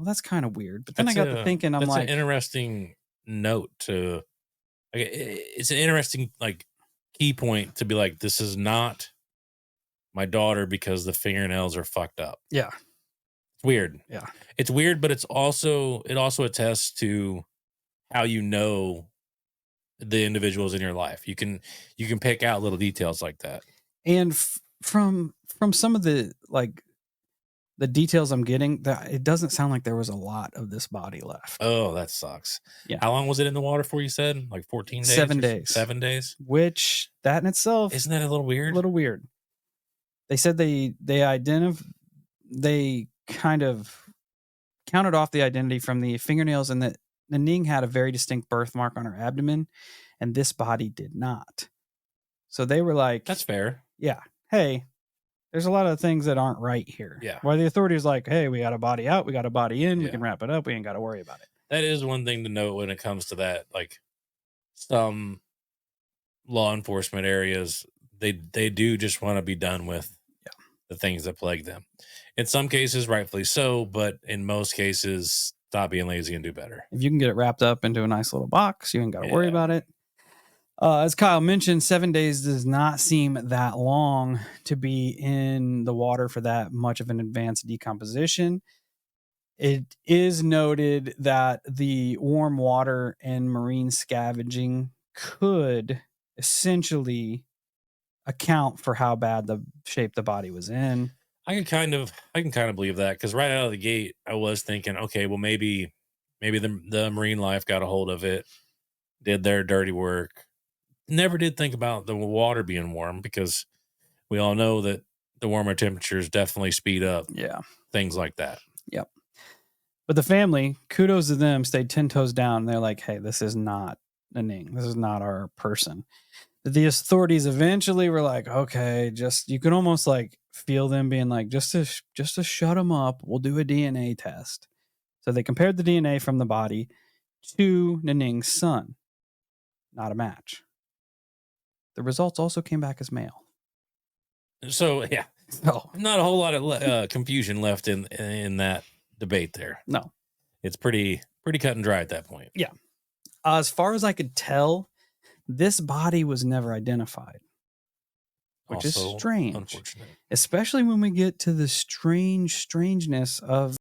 well, that's kind of weird. But then I got to thinking, I'm That's an like, interesting note to. Like, it's an interesting like key point to be like, this is not my daughter because the fingernails are fucked up. yeah, It's weird. yeah. It's weird, but it also attests to how you know the individuals in your life. You can pick out little details like that. And from some of the like the details I'm getting, that it doesn't sound like there was a lot of this body left. Oh, that sucks. Yeah, How long was it in the water for? You said like 14 days 7 days. 7 days. Which that in itself, Isn't that a little a weird? little weird. They said they kind of counted off the identity from the fingernails, and that Ning had a very distinct birthmark on her abdomen, and this body did not. So they were like, That's fair. yeah, hey, there's a lot of things that aren't right here. Yeah. Why the authorities like, hey, we got a body out, we got a body in, we Yeah. can wrap it up, we ain't got to worry about it. That is one thing to note when it comes to that. Like some law enforcement areas, they do just want to be done with the things that plague them. In some cases, rightfully so, but in most cases, stop being lazy and do better. If you can get it wrapped up into a nice little box, you ain't got to worry about it. As Kyle mentioned, 7 days does not seem that long to be in the water for that much of an advanced decomposition. It is noted that the warm water and marine scavenging could essentially account for how bad the shape the body was in. I can kind of believe that, because right out of the gate, I was thinking, okay, well maybe the marine life got a hold of it, did their dirty work. Never did think about the water being warm, because we all know that the warmer temperatures definitely speed up things like that. Yep. But the family, kudos to them, stayed 10 toes down. They're like, hey, this is not a Ning. This is not our person. The authorities eventually were like, okay, you can almost like feel them being like, just to shut them up, we'll do a DNA test. So they compared the DNA from the body to Ning's son. Not a match. The results also came back as male. So yeah, not a whole lot of confusion left in that debate there. No, it's pretty cut and dry at that point. Yeah. As far as I could tell, this body was never identified, which Also is strange, unfortunate, especially when we get to the strangeness of